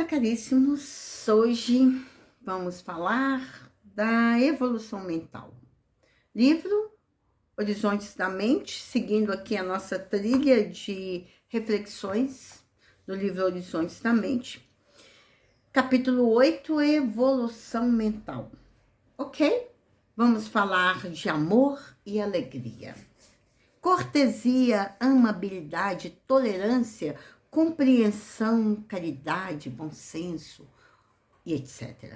Olá, caríssimos! Hoje vamos falar da evolução mental. Livro Horizontes da Mente, seguindo aqui a nossa trilha de reflexões do livro Horizontes da Mente. Capítulo 8, Evolução Mental. Ok? Vamos falar de amor e alegria. Cortesia, amabilidade, tolerância, compreensão, caridade, bom senso e etc.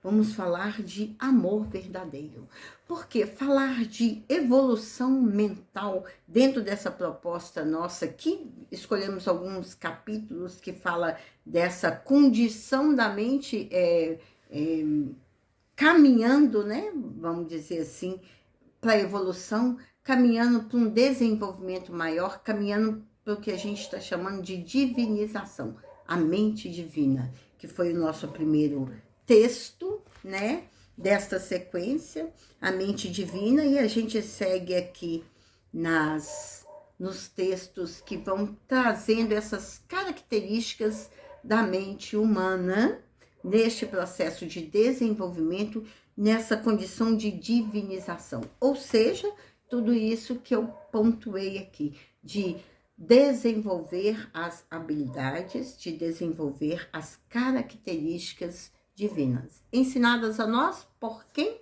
Vamos falar de amor verdadeiro. Porque falar de evolução mental dentro dessa proposta nossa, que escolhemos alguns capítulos que fala dessa condição da mente caminhando, né? Vamos dizer assim, para a evolução, caminhando para um desenvolvimento maior, caminhando para o que a gente está chamando de divinização, a mente divina, que foi o nosso primeiro texto, né, desta sequência, a mente divina, e a gente segue aqui nos textos que vão trazendo essas características da mente humana, neste processo de desenvolvimento, nessa condição de divinização. Ou seja, tudo isso que eu pontuei aqui, de desenvolver as habilidades, de desenvolver as características divinas, ensinadas a nós por quem?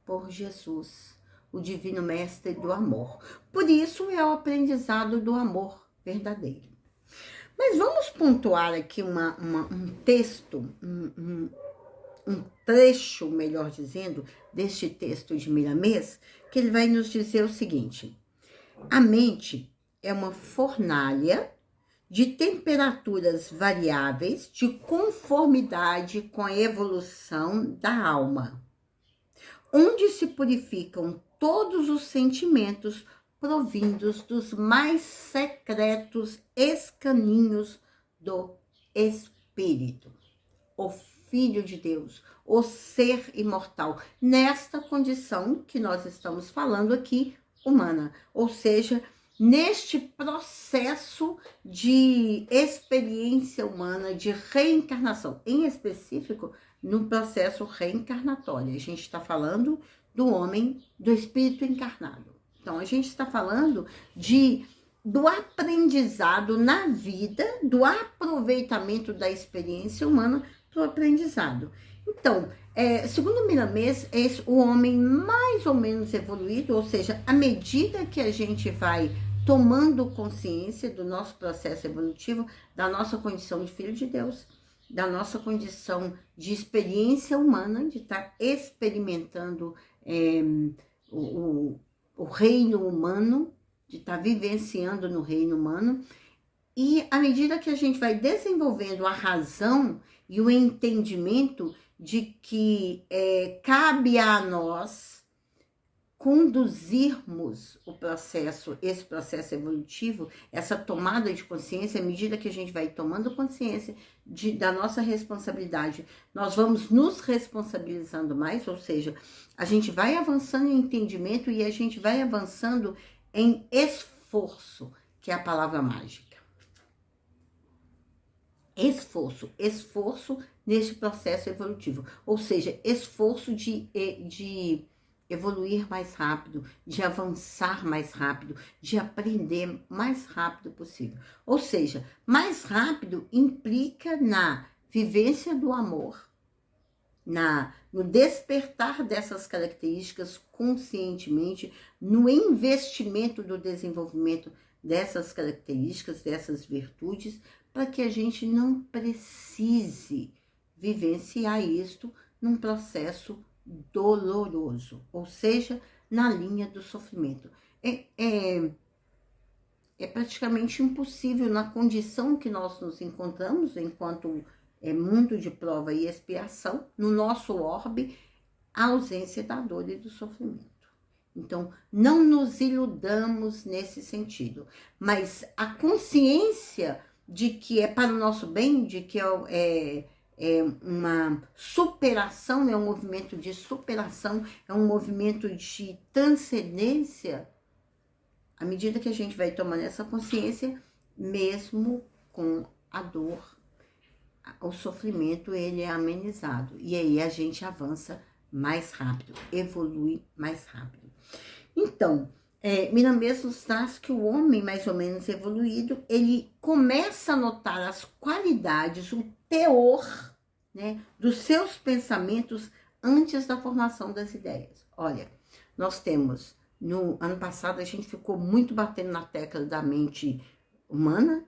Por Jesus, o divino mestre do amor. Por isso é o aprendizado do amor verdadeiro. Mas vamos pontuar aqui um texto, um trecho, melhor dizendo, deste texto de Miramês, que ele vai nos dizer o seguinte: a mente é uma fornalha de temperaturas variáveis de conformidade com a evolução da alma, onde se purificam todos os sentimentos provindos dos mais secretos escaninhos do espírito. O Filho de Deus, o ser imortal, nesta condição que nós estamos falando aqui, humana, ou seja, neste processo de experiência humana, de reencarnação, em específico, no processo reencarnatório. A gente está falando do homem, do espírito encarnado. Então, a gente está falando do aprendizado na vida, do aproveitamento da experiência humana para o aprendizado. Então, segundo Miramês, é o homem mais ou menos evoluído, ou seja, à medida que a gente vai tomando consciência do nosso processo evolutivo, da nossa condição de filho de Deus, da nossa condição de experiência humana, de estar experimentando o reino humano, de estar vivenciando no reino humano, e à medida que a gente vai desenvolvendo a razão e o entendimento de que cabe a nós conduzirmos esse processo evolutivo, essa tomada de consciência, à medida que a gente vai tomando consciência da nossa responsabilidade, nós vamos nos responsabilizando mais, ou seja, a gente vai avançando em entendimento e a gente vai avançando em esforço, que é a palavra mágica. Esforço nesse processo evolutivo, ou seja, esforço de evoluir mais rápido, de avançar mais rápido, de aprender mais rápido possível. Ou seja, mais rápido implica na vivência do amor, no despertar dessas características conscientemente, no investimento do desenvolvimento dessas características, dessas virtudes, para que a gente não precise vivenciar isto num processo doloroso, ou seja, na linha do sofrimento. É praticamente impossível, na condição que nós nos encontramos, enquanto mundo de prova e expiação, no nosso orbe, a ausência da dor e do sofrimento. Então, não nos iludamos nesse sentido, mas a consciência de que é para o nosso bem, de que é uma superação, é um movimento de superação, é um movimento de transcendência, à medida que a gente vai tomando essa consciência, mesmo com a dor, o sofrimento ele é amenizado. E aí a gente avança mais rápido, evolui mais rápido. Então, Miramês nos traz que o homem mais ou menos evoluído, ele começa a notar as qualidades, o teor, né, dos seus pensamentos antes da formação das ideias. Olha, nós temos, no ano passado a gente ficou muito batendo na tecla da mente humana,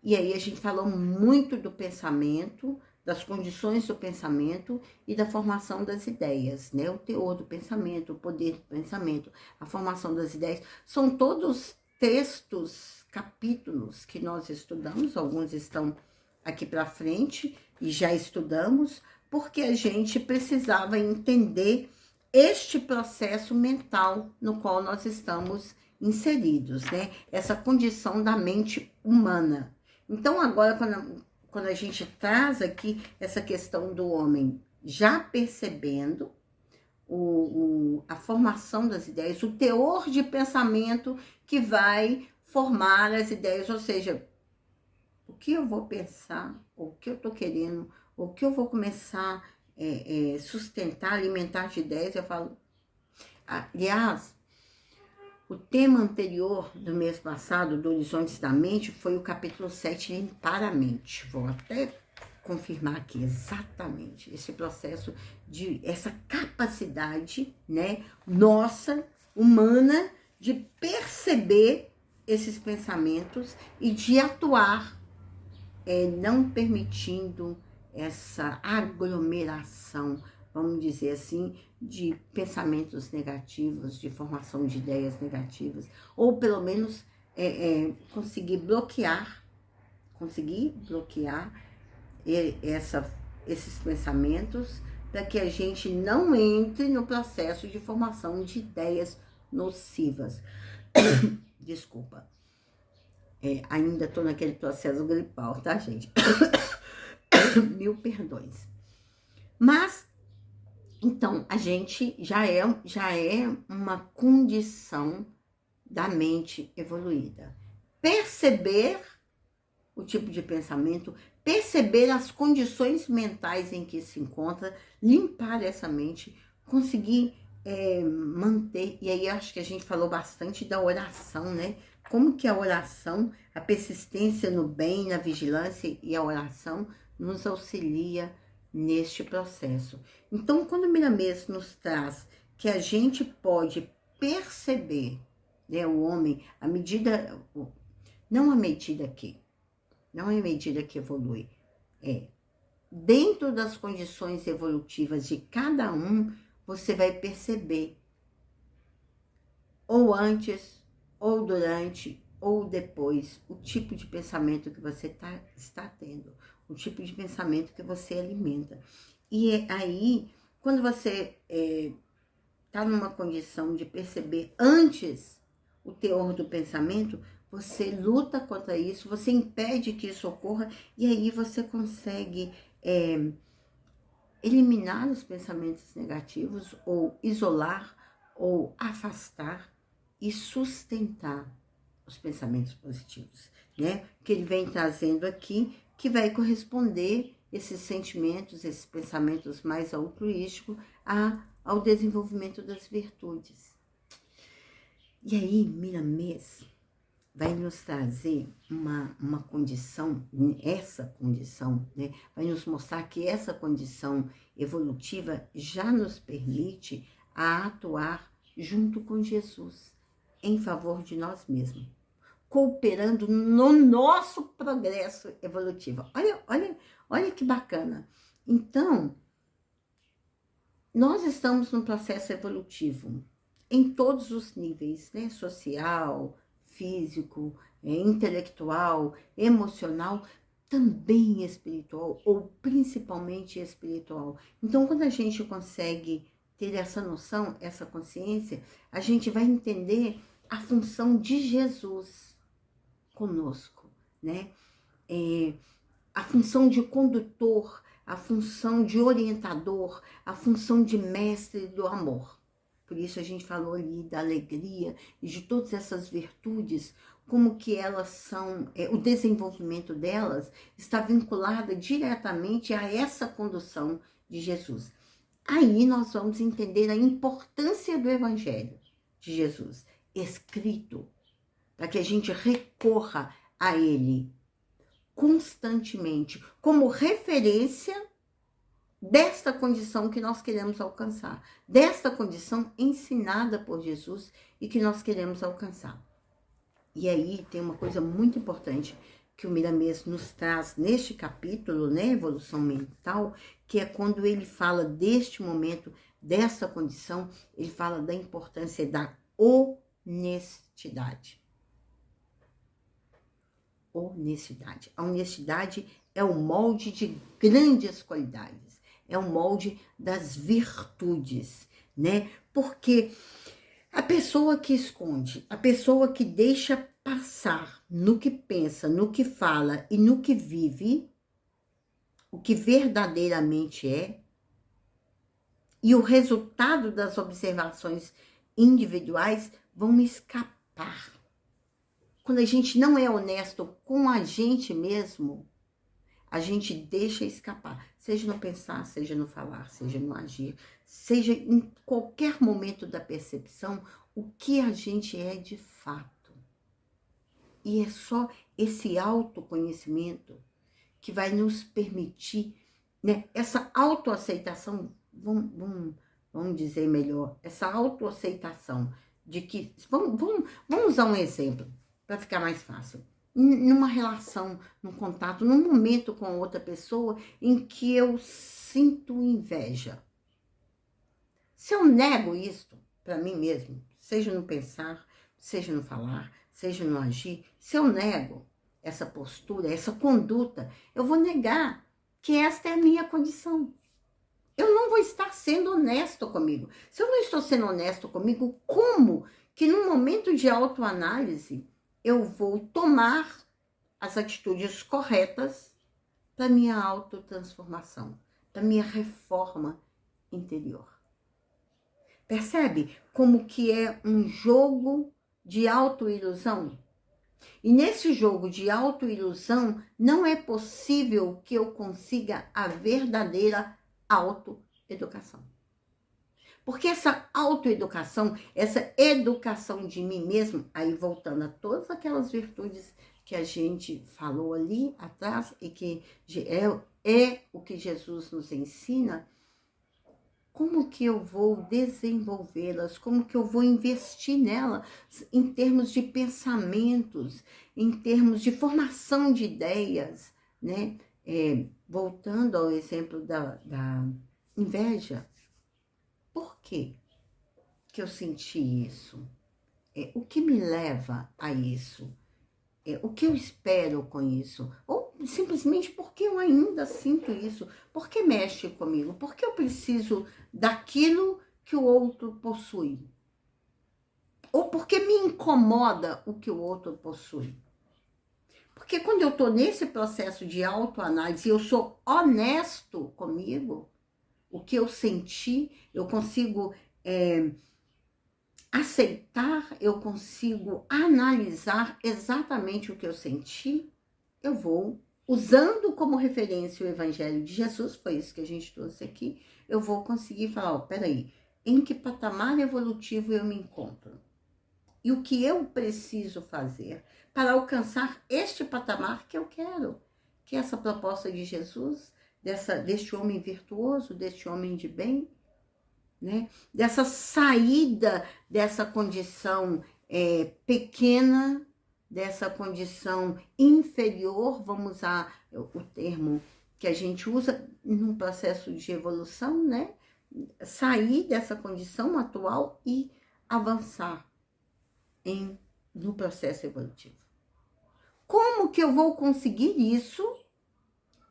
e aí a gente falou muito do pensamento, das condições do pensamento e da formação das ideias, né? O teor do pensamento, o poder do pensamento, a formação das ideias, são todos textos, capítulos que nós estudamos, alguns estão aqui para frente e já estudamos, porque a gente precisava entender este processo mental no qual nós estamos inseridos, né? Essa condição da mente humana. Então, agora, quando a gente traz aqui essa questão do homem já percebendo a formação das ideias, o teor de pensamento que vai formar as ideias, ou seja, o que eu vou pensar, o que eu estou querendo, o que eu vou começar a sustentar, alimentar de ideias, eu falo. Aliás, o tema anterior do mês passado, do Horizontes da Mente, foi o capítulo 7, Limpar a Mente. Vou até confirmar aqui exatamente esse processo essa capacidade, né, nossa, humana, de perceber esses pensamentos e de atuar, não permitindo essa aglomeração, vamos dizer assim, de pensamentos negativos, de formação de ideias negativas, ou pelo menos conseguir bloquear esses pensamentos, para que a gente não entre no processo de formação de ideias nocivas. Desculpa. Ainda estou naquele processo gripal, tá, gente? Mil perdões. Mas, então, a gente já é uma condição da mente evoluída. Perceber o tipo de pensamento, perceber as condições mentais em que se encontra, limpar essa mente, conseguir manter. E aí, acho que a gente falou bastante da oração, né? Como que a oração, a persistência no bem, na vigilância e a oração nos auxilia neste processo. Então, quando o Miramês nos traz que a gente pode perceber, né, o homem, à medida, não à medida que evolui, dentro das condições evolutivas de cada um, você vai perceber, ou antes, ou durante, ou depois, o tipo de pensamento que você está tendo, o tipo de pensamento que você alimenta. E aí, quando você está numa condição de perceber antes o teor do pensamento, você luta contra isso, você impede que isso ocorra, e aí você consegue eliminar os pensamentos negativos, ou isolar, ou afastar, e sustentar os pensamentos positivos, né? Que ele vem trazendo aqui, que vai corresponder esses sentimentos, esses pensamentos mais altruísticos ao desenvolvimento das virtudes. E aí, Miramês vai nos trazer uma condição, essa condição, né? Vai nos mostrar que essa condição evolutiva já nos permite a atuar junto com Jesus, em favor de nós mesmos, cooperando no nosso progresso evolutivo. Olha que bacana. Então, nós estamos num processo evolutivo em todos os níveis, né? Social, físico, intelectual, emocional, também espiritual, ou principalmente espiritual. Então, quando a gente consegue ter essa noção, essa consciência, a gente vai entender a função de Jesus conosco, né? A função de condutor, a função de orientador, a função de mestre do amor. Por isso a gente falou ali da alegria e de todas essas virtudes, como que elas são, o desenvolvimento delas está vinculado diretamente a essa condução de Jesus. Aí nós vamos entender a importância do Evangelho de Jesus, escrito, para que a gente recorra a ele constantemente, como referência desta condição que nós queremos alcançar, desta condição ensinada por Jesus e que nós queremos alcançar. E aí tem uma coisa muito importante que o Miramês nos traz neste capítulo, né, Evolução Mental, que é quando ele fala deste momento, dessa condição, ele fala da importância da honestidade. Honestidade. A honestidade é o molde de grandes qualidades, é o molde das virtudes, né? Porque a pessoa que esconde, a pessoa que deixa passar no que pensa, no que fala e no que vive, o que verdadeiramente é, e o resultado das observações individuais vão escapar. Quando a gente não é honesto com a gente mesmo, a gente deixa escapar, seja no pensar, seja no falar, seja no agir, seja em qualquer momento da percepção, o que a gente é de fato. E é só esse autoconhecimento que vai nos permitir, né, essa autoaceitação, vamos dizer melhor, essa autoaceitação de que, vamos usar um exemplo para ficar mais fácil. Numa relação, num contato, num momento com outra pessoa em que eu sinto inveja. Se eu nego isto para mim mesmo, seja no pensar, seja no falar, seja no agir, se eu nego essa postura, essa conduta, eu vou negar que esta é a minha condição. Eu não vou estar sendo honesto comigo. Se eu não estou sendo honesto comigo, como que num momento de autoanálise eu vou tomar as atitudes corretas para minha autotransformação, para minha reforma interior? Percebe como que é um jogo de autoilusão? E nesse jogo de autoilusão não é possível que eu consiga a verdadeira autoeducação. Porque essa autoeducação, essa educação de mim mesmo, aí voltando a todas aquelas virtudes que a gente falou ali atrás e que é o que Jesus nos ensina, como que eu vou desenvolvê-las, como que eu vou investir nelas em termos de pensamentos, em termos de formação de ideias, né? Voltando ao exemplo da inveja, por que eu senti isso? O que me leva a isso? O que eu espero com isso? Ou simplesmente porque eu ainda sinto isso? Por que mexe comigo? Por que eu preciso daquilo que o outro possui? Ou porque me incomoda o que o outro possui? Porque quando eu estou nesse processo de autoanálise e eu sou honesto comigo, o que eu senti, eu consigo aceitar, eu consigo analisar exatamente o que eu senti, eu vou, usando como referência o Evangelho de Jesus, foi isso que a gente trouxe aqui, eu vou conseguir falar, peraí, em que patamar evolutivo eu me encontro? E o que eu preciso fazer para alcançar este patamar que eu quero? Que é essa proposta de Jesus, deste homem virtuoso, deste homem de bem, né? Dessa saída dessa condição pequena, dessa condição inferior, vamos usar o termo que a gente usa no processo de evolução, né? Sair dessa condição atual e avançar no processo evolutivo. Como que eu vou conseguir isso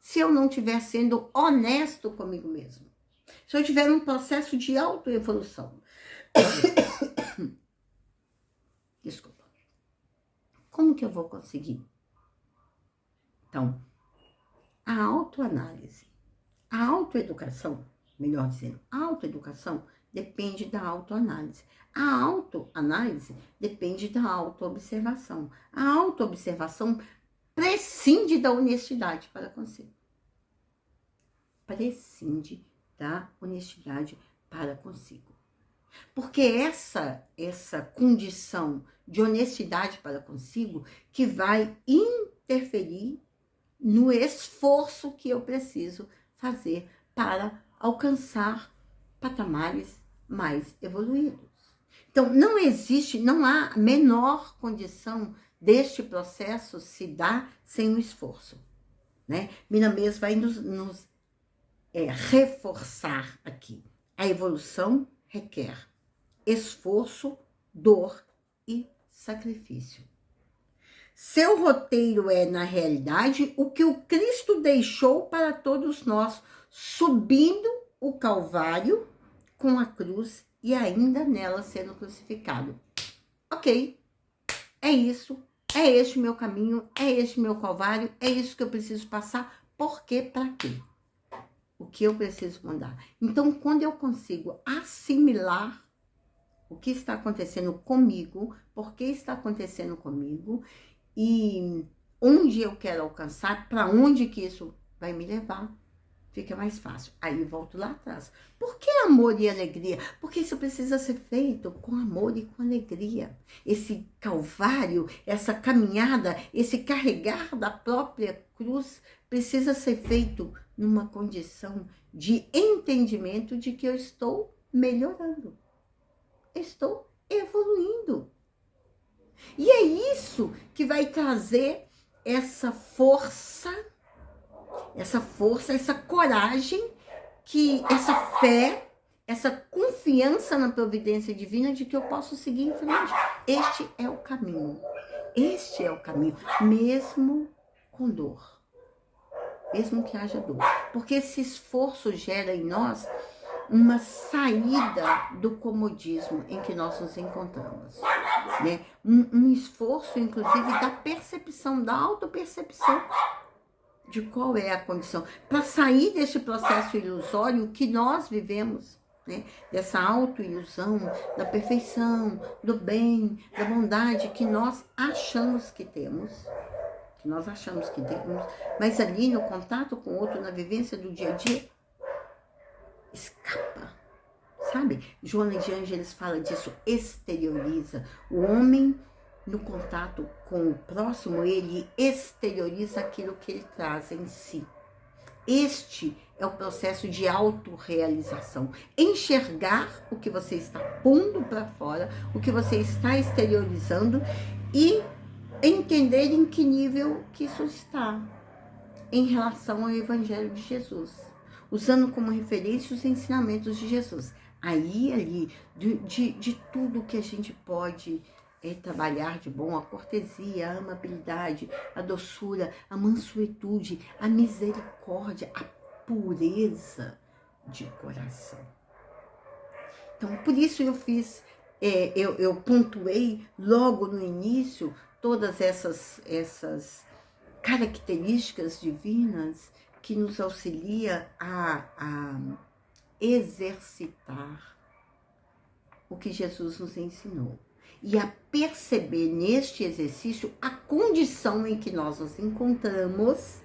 se eu não estiver sendo honesto comigo mesmo? Se eu tiver um processo de autoevolução. Desculpa. Como que eu vou conseguir? Então, a autoanálise, a autoeducação, melhor dizendo, a autoeducação depende da autoanálise. A autoanálise depende da autoobservação. A autoobservação prescinde da honestidade para consigo. Prescinde da honestidade para consigo. Porque essa condição de honestidade para consigo que vai interferir no esforço que eu preciso fazer para alcançar patamares mais evoluídos. Então, não há menor condição deste processo se dar sem o esforço, né? Miramês vai nos reforçar aqui. A evolução requer esforço, dor e sacrifício. Seu roteiro é, na realidade, o que o Cristo deixou para todos nós, subindo o Calvário com a cruz e ainda nela sendo crucificado. Ok, é isso, é este meu caminho, é este meu Calvário, é isso que eu preciso passar. Por quê? Para quê? O que eu preciso mudar? Então, quando eu consigo assimilar o que está acontecendo comigo, por que está acontecendo comigo e onde eu quero alcançar, para onde que isso vai me levar, fica mais fácil. Aí eu volto lá atrás. Por que amor e alegria? Porque isso precisa ser feito com amor e com alegria. Esse calvário, essa caminhada, esse carregar da própria cruz precisa ser feito numa condição de entendimento de que eu estou melhorando. Estou evoluindo. E é isso que vai trazer essa força, essa coragem, essa fé, essa confiança na providência divina de que eu posso seguir em frente. Este é o caminho. Este é o caminho, mesmo com dor. Mesmo que haja dor. Porque esse esforço gera em nós uma saída do comodismo em que nós nos encontramos, né? Um esforço, inclusive, da percepção, da autopercepção de qual é a condição, para sair desse processo ilusório que nós vivemos, né? Dessa autoilusão, da perfeição, do bem, da bondade que nós achamos que temos, mas ali no contato com o outro, na vivência do dia a dia, escapa, sabe? Joana de Ângeles fala disso, exterioriza. O homem, no contato com o próximo, ele exterioriza aquilo que ele traz em si. Este é o processo de autorrealização. Enxergar o que você está pondo para fora, o que você está exteriorizando e entender em que nível que isso está em relação ao Evangelho de Jesus, usando como referência os ensinamentos de Jesus. Ali, de tudo que a gente pode trabalhar de bom, a cortesia, a amabilidade, a doçura, a mansuetude, a misericórdia, a pureza de coração. Então, por isso eu pontuei logo no início todas essas características divinas que nos auxilia a exercitar o que Jesus nos ensinou e a perceber neste exercício a condição em que nós nos encontramos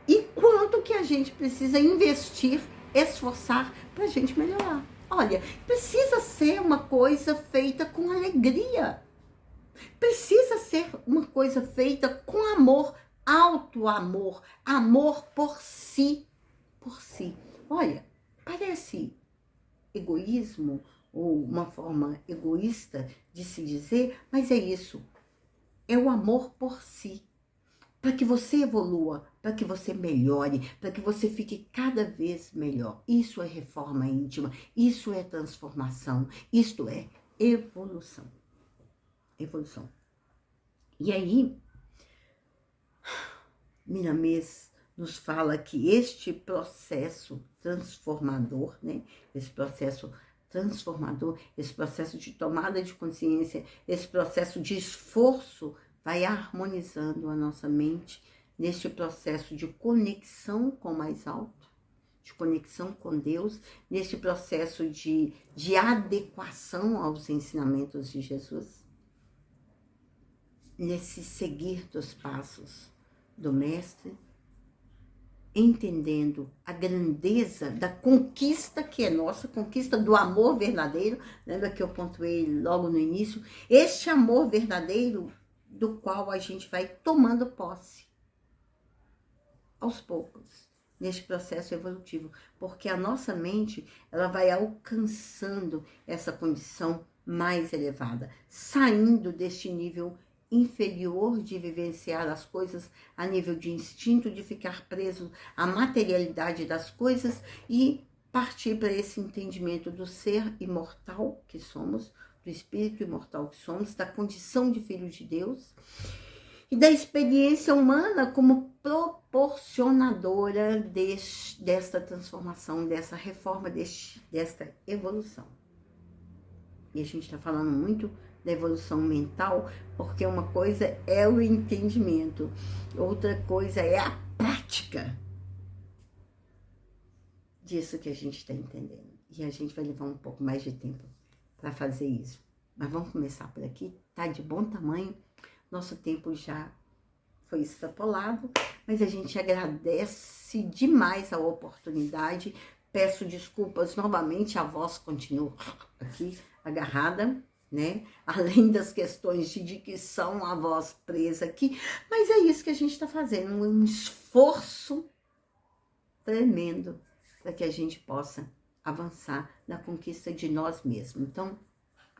e quanto que a gente precisa investir, esforçar para a gente melhorar. Olha, precisa ser uma coisa feita com alegria, precisa ser uma coisa feita com amor, auto-amor, amor por si, Olha, parece egoísmo ou uma forma egoísta de se dizer, mas é isso. É o amor por si. Para que você evolua, para que você melhore, para que você fique cada vez melhor. Isso é reforma íntima, isso é transformação, isto é evolução. Evolução. E aí, Miramês nos fala que este processo transformador, né? Esse processo transformador, esse processo de tomada de consciência, esse processo de esforço vai harmonizando a nossa mente neste processo de conexão com o mais alto, de conexão com Deus, neste processo de adequação aos ensinamentos de Jesus, nesse seguir dos passos do Mestre, entendendo a grandeza da conquista que é nossa, conquista do amor verdadeiro. Lembra que eu pontuei logo no início? Este amor verdadeiro do qual a gente vai tomando posse aos poucos, neste processo evolutivo, porque a nossa mente, ela vai alcançando essa condição mais elevada, saindo deste nível inferior de vivenciar as coisas a nível de instinto, de ficar preso à materialidade das coisas e partir para esse entendimento do ser imortal que somos, do espírito imortal que somos, da condição de filho de Deus e da experiência humana como proporcionadora desta transformação, dessa reforma, desta evolução. E a gente está falando muito da evolução mental, porque uma coisa é o entendimento, outra coisa é a prática disso que a gente está entendendo. E a gente vai levar um pouco mais de tempo para fazer isso. Mas vamos começar por aqui, tá de bom tamanho. Nosso tempo já foi extrapolado, mas a gente agradece demais a oportunidade. Peço desculpas novamente, a voz continua aqui agarrada, né? Além das questões de dicção, a voz presa aqui. Mas é isso que a gente está fazendo, um esforço tremendo para que a gente possa avançar na conquista de nós mesmos. Então,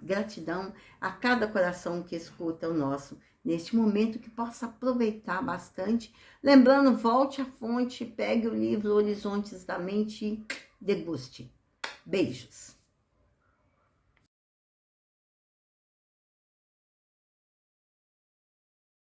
gratidão a cada coração que escuta o nosso neste momento, que possa aproveitar bastante. Lembrando, volte à fonte, pegue o livro Horizontes da Mente e deguste. Beijos.